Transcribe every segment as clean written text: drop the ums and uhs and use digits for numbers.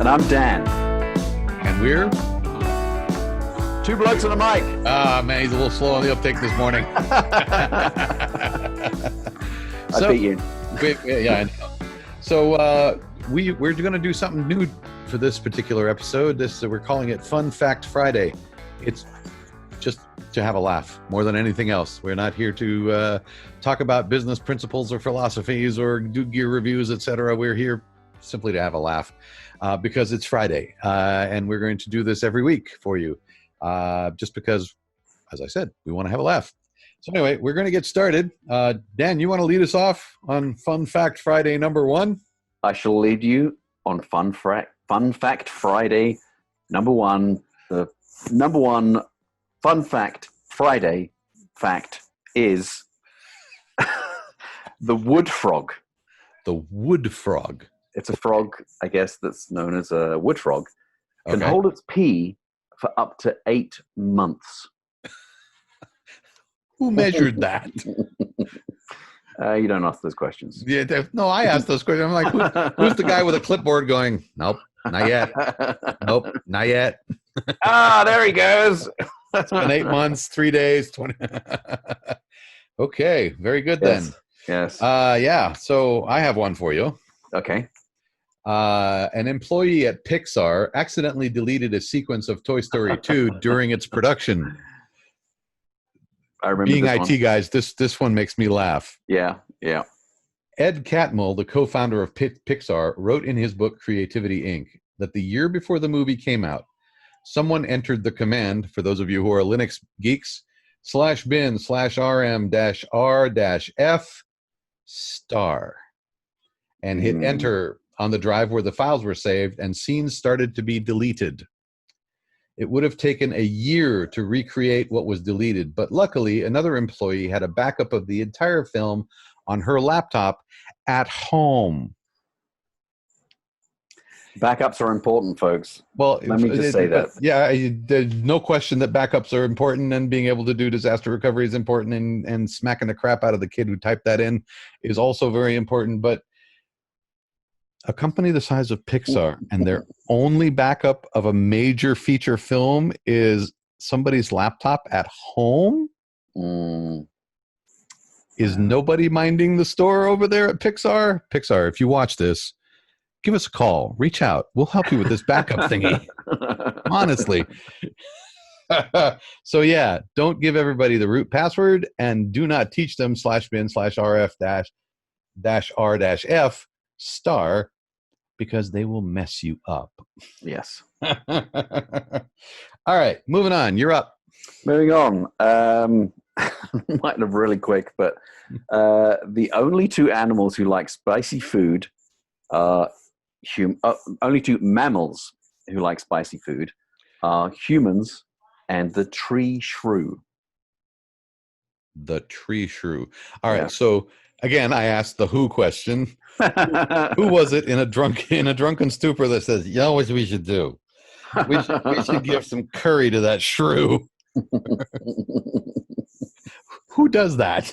And I'm Dan. And we're? Two blokes on a mic. Ah, man, he's a little slow on the uptake this morning. I beat you. Yeah, I know. So we're going to do something new for this particular episode. We're calling it Fun Fact Friday. It's just to have a laugh more than anything else. We're not here to talk about business principles or philosophies or do gear reviews, etc. We're here simply to have a laugh because it's Friday, and we're going to do this every week for you. Just because, as I said, we want to have a laugh. So anyway, we're going to get started. Dan, you want to lead us off on Fun Fact Friday number 1? I shall lead you on Fun Fact Friday number 1. The number 1 Fun Fact Friday fact is the wood frog. The wood frog. It's a frog, I guess, that's known as a wood frog. Can Okay. hold its pee for up to 8 months. Who measured that? You don't ask those questions. Yeah, no, I asked those questions. I'm like, who's the guy with a clipboard going, nope, not yet. Nope, not yet. There he goes. It's been 8 months, 3 days, 20. Okay, very good then. Yes. Yeah, so I have one for you. Okay. An employee at Pixar accidentally deleted a sequence of Toy Story 2 during its production. I remember Being this IT one. guys, this one makes me laugh. Yeah. Ed Catmull, the co-founder of Pixar, wrote in his book Creativity Inc. that the year before the movie came out, someone entered the command, for those of you who are Linux geeks, /bin/rm-r-f star, and hit enter on the drive where the files were saved, and scenes started to be deleted. It would have taken a year to recreate what was deleted, but luckily another employee had a backup of the entire film on her laptop at home. Backups are important, folks. Well, Let me just say that. Yeah, there's no question that backups are important, and being able to do disaster recovery is important, and smacking the crap out of the kid who typed that in is also very important. But a company the size of Pixar and their only backup of a major feature film is somebody's laptop at home? Is nobody minding the store over there at Pixar? Pixar, if you watch this, give us a call. Reach out. We'll help you with this backup thingy. Honestly. So yeah, don't give everybody the root password, and do not teach them /bin/rf-r-f star, because they will mess you up. Yes. All right, moving on. You're up. Moving on. Might have really quick, but the only two animals who like spicy food are only two mammals who like spicy food are humans and the tree shrew. The tree shrew. All right, Yeah. so again, I asked the who question. Who was it in a drunken stupor that says, you know what we should do? We should give some curry to that shrew. Who does that?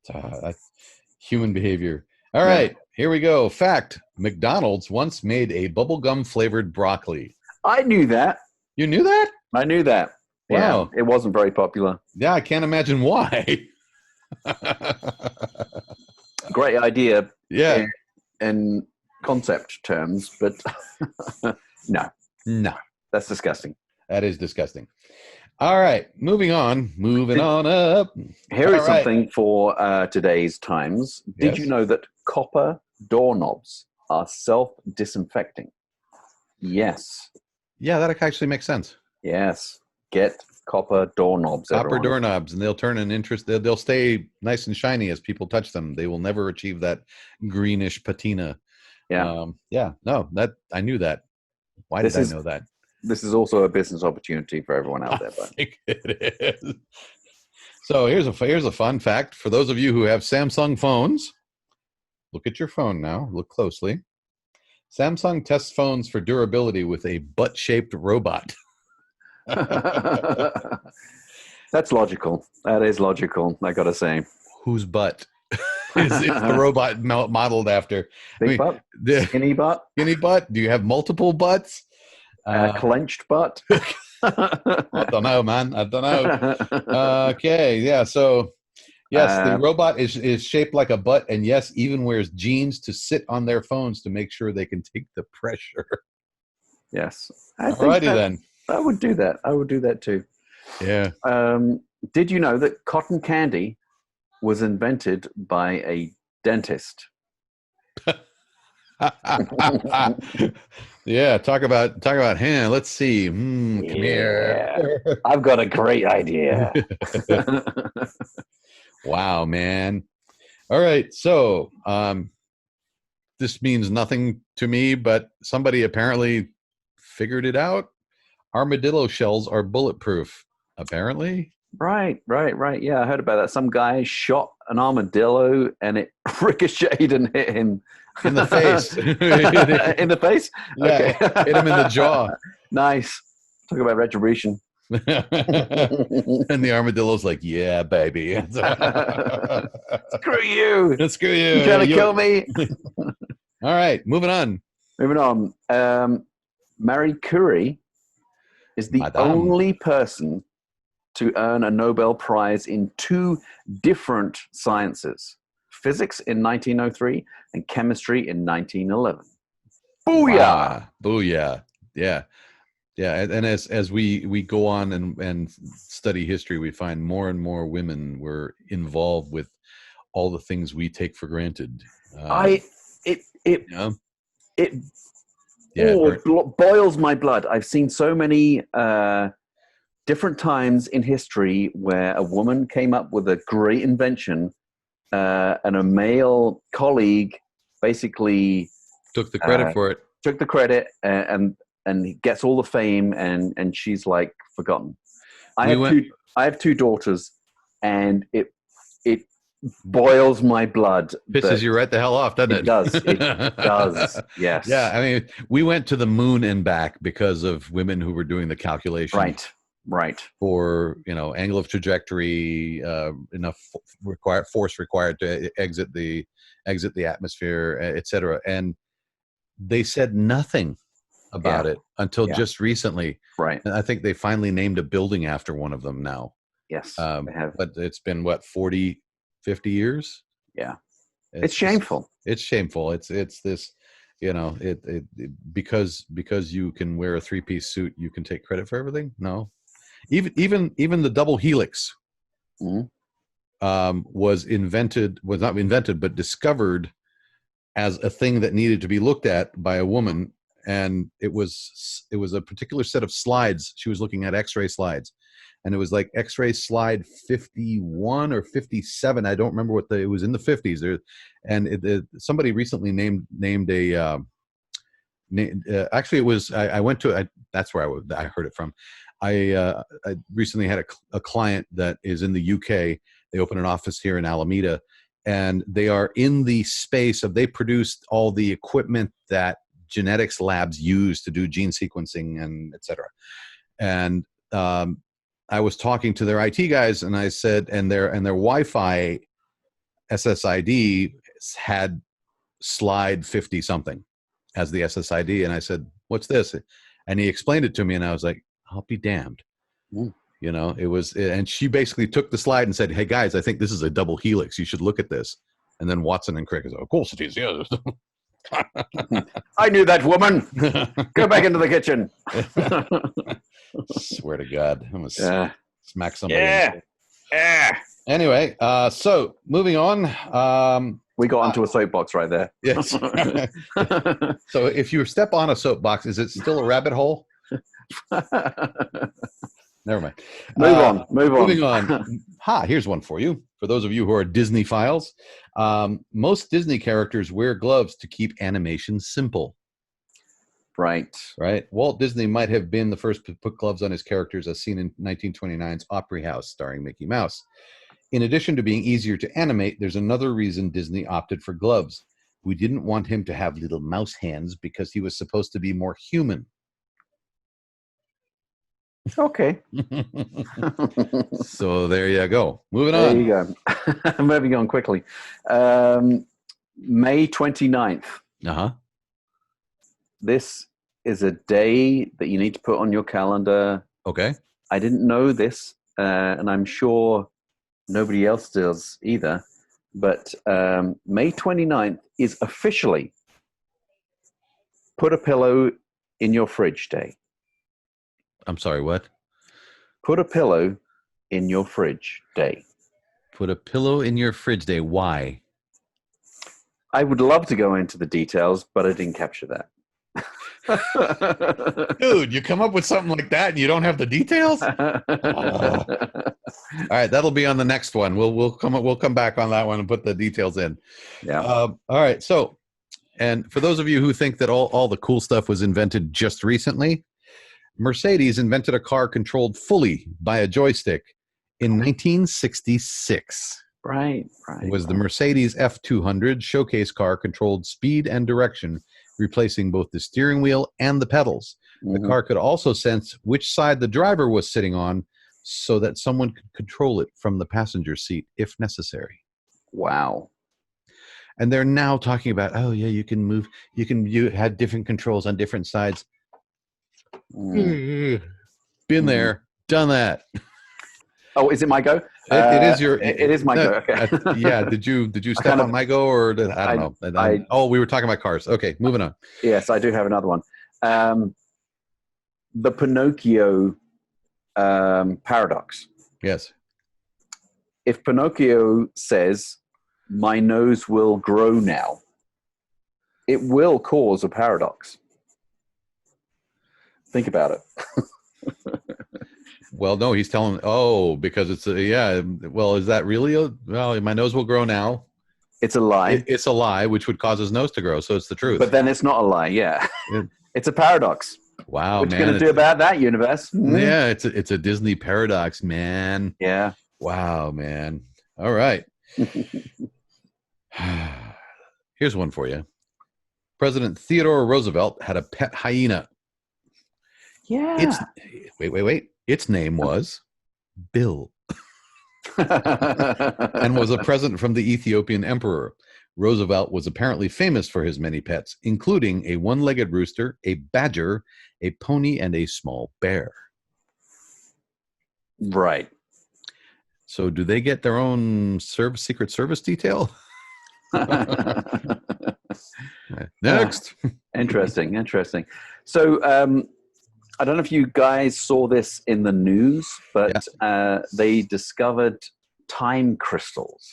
That's human behavior. All right, here we go. Fact: McDonald's once made a bubblegum flavored broccoli. I knew that. You knew that? I knew that. Wow. Yeah, it wasn't very popular. Yeah, I can't imagine why. Great idea. Yeah. In concept terms, but no, that's disgusting. That is disgusting. All right, moving on up. Here is All right. something for today's times. Did Yes. you know that copper doorknobs are self-disinfecting? Yes. Yeah, that actually makes sense. Yes. Get copper doorknobs. Copper everyone. doorknobs, and they'll turn an interest. They'll stay nice and shiny as people touch them. They will never achieve that greenish patina. Yeah. No, that I knew that. Why did I know that? This is also a business opportunity for everyone out there. I But think it is. So here's a fun fact for those of you who have Samsung phones. Look at your phone now. Look closely. Samsung tests phones for durability with a butt-shaped robot. that's logical. That is logical, I gotta say. Whose butt? is the robot modeled after? Big butt, the skinny butt, skinny butt. Do you have multiple butts? clenched butt. I don't know, man. I don't know. Okay, yeah. So, yes, the robot is shaped like a butt, and yes, even wears jeans to sit on their phones to make sure they can take the pressure. Yes. Alrighty then. I would do that. I would do that too. Yeah. Did you know that cotton candy was invented by a dentist? Yeah, talk about him. Let's see. Come here. I've got a great idea. Wow, man. All right, so this means nothing to me, but somebody apparently figured it out. Armadillo shells are bulletproof, apparently. Right. Yeah, I heard about that. Some guy shot an armadillo and it ricocheted and hit him in the face. In the face? Yeah, okay. Hit him in the jaw. Nice. Talk about retribution. And the armadillo's like, yeah, baby. Screw you. Screw you. You trying to kill me? All right, moving on. Marie Curie is the only person to earn a Nobel Prize in 2 different sciences. Physics in 1903 and chemistry in 1911. Booyah! Wow. Booyah. Yeah. Yeah. And as we go on and study history, we find more and more women were involved with all the things we take for granted. It boils my blood. I've seen so many different times in history where a woman came up with a great invention and a male colleague basically took the credit for it. Took the credit and gets all the fame and she's like forgotten. I have 2 daughters and it boils my blood. Pisses you right the hell off, doesn't it? It does. It does. Yes. Yeah. I mean, we went to the moon and back because of women who were doing the calculation. Right. For, angle of trajectory, enough force required to exit the atmosphere, etc. And they said nothing about it until just recently. Right. And I think they finally named a building after one of them now. Yes. They have. But it's been 40, 50 years? Yeah. It's shameful. It's shameful. It's this, because you can wear a 3-piece suit, you can take credit for everything? No. Even the double helix was not invented, but discovered as a thing that needed to be looked at by a woman. And it was a particular set of slides. She was looking at X-ray slides, and it was like X-ray slide 51 or 57. I don't remember it was in the 50s there. And somebody recently named a, actually it was, I went to, that's where I heard it from. I recently had a client that is in the UK. They opened an office here in Alameda, and they are in the space of, they produced all the equipment that genetics labs use to do gene sequencing and et cetera. And I was talking to their IT guys, and I said, and their Wi-Fi SSID had slide 50 something as the SSID. And I said, what's this? And he explained it to me, and I was like, I'll be damned. It was, and she basically took the slide and said, hey guys, I think this is a double helix. You should look at this. And then Watson and Crick is, of course it is. Yeah. I knew that woman. Go back into the kitchen. Swear to God. I'm going to smack somebody. Yeah. Anyway, so moving on. We got onto a soapbox right there. Yes. So if you step on a soapbox, is it still a rabbit hole? Never mind. Moving on. Here's one for you. For those of you who are Disney files, most Disney characters wear gloves to keep animation simple. Right. Walt Disney might have been the first to put gloves on his characters, as seen in 1929's Opry House, starring Mickey Mouse. In addition to being easier to animate, there's another reason Disney opted for gloves. We didn't want him to have little mouse hands because he was supposed to be more human. Okay. So there you go. Moving There on. you go. Moving on quickly. May 29th. Uh-huh. This is a day that you need to put on your calendar. Okay. I didn't know this, and I'm sure nobody else does either. But May 29th is officially Put a Pillow in Your Fridge Day. I'm sorry, what? Put a pillow in your fridge day. Put a pillow in your fridge day. Why? I would love to go into the details, but I didn't capture that. Dude, you come up with something like that and you don't have the details? All right, that'll be on the next one. We'll come back on that one and put the details in. Yeah. All right. So, and for those of you who think that all the cool stuff was invented just recently, Mercedes invented a car controlled fully by a joystick in 1966. Right. It was the Mercedes F200 showcase car controlled speed and direction, replacing both the steering wheel and the pedals. The car could also sense which side the driver was sitting on so that someone could control it from the passenger seat if necessary. Wow. And they're now talking about, oh yeah, you can move, you had different controls on different sides. Been there, done that. Oh, is it my go? It is my go. Okay. Yeah. Did you step on my go, or I don't know? We were talking about cars. Okay, moving on. Yes, I do have another one. The Pinocchio paradox. Yes. If Pinocchio says, "My nose will grow now," it will cause a paradox. Think about it. Well, no, he's telling. Oh, because it's Well, is that really? Well, my nose will grow now. It's a lie. It's a lie, which would cause his nose to grow. So it's the truth. But then it's not a lie. Yeah, it's a paradox. Wow, what man! What you gonna do about that, universe? Yeah, it's a Disney paradox, man. Yeah. Wow, man. All right. Here's one for you. President Theodore Roosevelt had a pet hyena. Yeah. Wait. Its name was Bill. And was a present from the Ethiopian emperor. Roosevelt was apparently famous for his many pets, including a one-legged rooster, a badger, a pony, and a small bear. Right. So do they get their own Secret Service detail? Next. Interesting. So I don't know if you guys saw this in the news, but they discovered time crystals.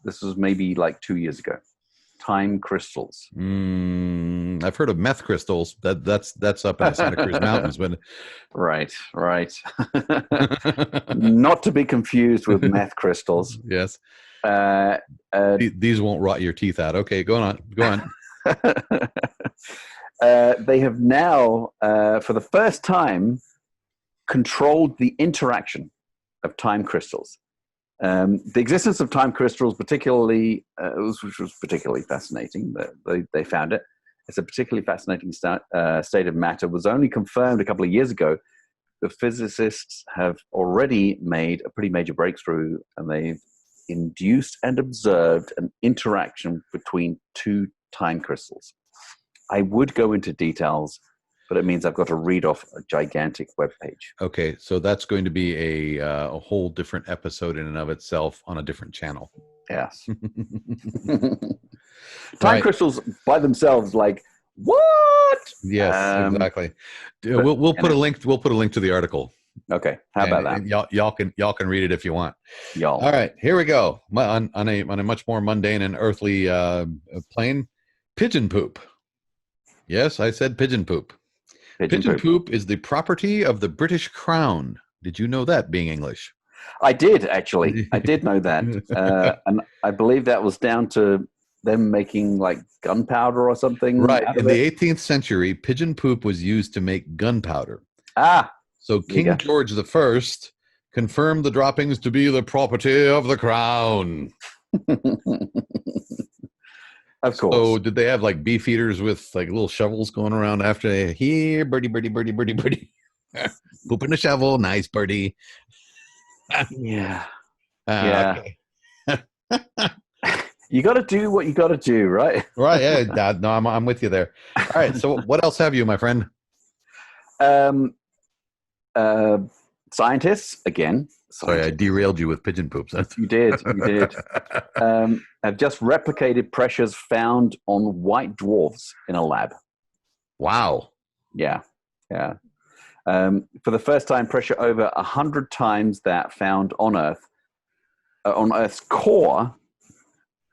This was maybe like 2 years ago. Time crystals. I've heard of meth crystals. That's up in the Santa Cruz Mountains, but right. Not to be confused with meth crystals. Yes. These won't rot your teeth out. Okay, go on. They have now, for the first time, controlled the interaction of time crystals. The existence of time crystals, particularly, which was particularly fascinating. They found it. It's a particularly fascinating state of matter. Was only confirmed a couple of years ago. The physicists have already made a pretty major breakthrough, and they've induced and observed an interaction between two time crystals. I would go into details, but it means I've got to read off a gigantic web page. Okay, so that's going to be a whole different episode in and of itself on a different channel. Yes. Time crystals by themselves, like what? Yes, exactly. We'll put a link. We'll put a link to the article. Okay, how about that? And y'all can read it if you want. Y'all. All right, here we go. On a much more mundane and earthly plane, pigeon poop. Yes, I said pigeon poop. Pigeon poop is the property of the British Crown. Did you know that, being English? I did, actually. I did know that. And I believe that was down to them making like gunpowder or something. Right. In the 18th century, pigeon poop was used to make gunpowder. So King George I confirmed the droppings to be the property of the Crown. Of course. So did they have like beef eaters with like little shovels going around after here, birdie? Poop in a shovel. Nice birdie. Yeah. Yeah. Okay. You got to do what you got to do, right? Right. Yeah. Dad, no, I'm with you there. All right. So what else have you, my friend? Scientists, again. Sorry, I derailed you with pigeon poops. You did. Have just replicated pressures found on white dwarfs in a lab. Wow. Yeah. For the first time, pressure over 100 times that found on Earth, on Earth's core,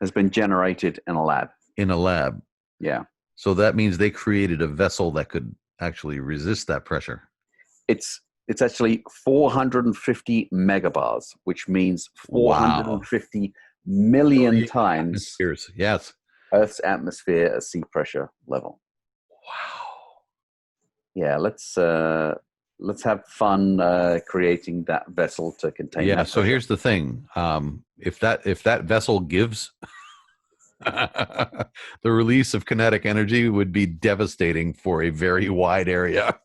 has been generated in a lab. In a lab. Yeah. So that means they created a vessel that could actually resist that pressure. It's actually 450 megabars, which means 450 million times atmospheres. Yes. Earth's atmosphere at sea pressure level. Wow. Yeah, let's have fun creating that vessel to contain. Yeah. That So here's the thing: if that vessel gives, the release of kinetic energy would be devastating for a very wide area.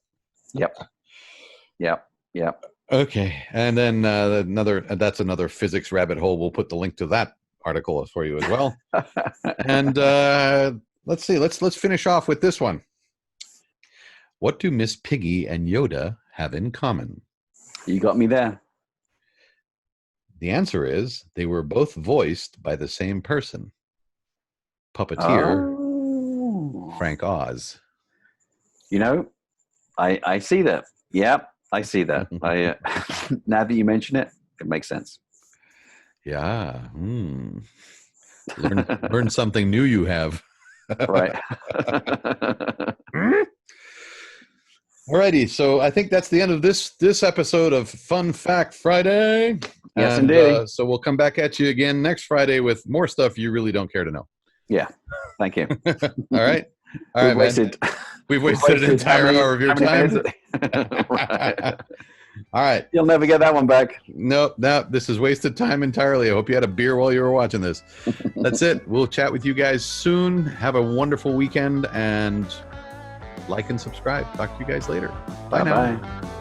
Yep. Okay, and then that's another physics rabbit hole. We'll put the link to that article for you as well. And let's see. Let's finish off with this one. What do Miss Piggy and Yoda have in common? You got me there. The answer is they were both voiced by the same person. Puppeteer Frank Oz. You know, I see that. Yep, I see that. I now that you mention it, it makes sense. Yeah. Learn something new you have. Right. Alrighty, so I think that's the end of this episode of Fun Fact Friday. Yes, and, indeed. So we'll come back at you again next Friday with more stuff you really don't care to know. Yeah. Thank you. All right. We've wasted an entire hour of your time. Right. All right. You'll never get that one back. Nope. This is wasted time entirely. I hope you had a beer while you were watching this. That's it. We'll chat with you guys soon. Have a wonderful weekend and like and subscribe. Talk to you guys later. Bye now.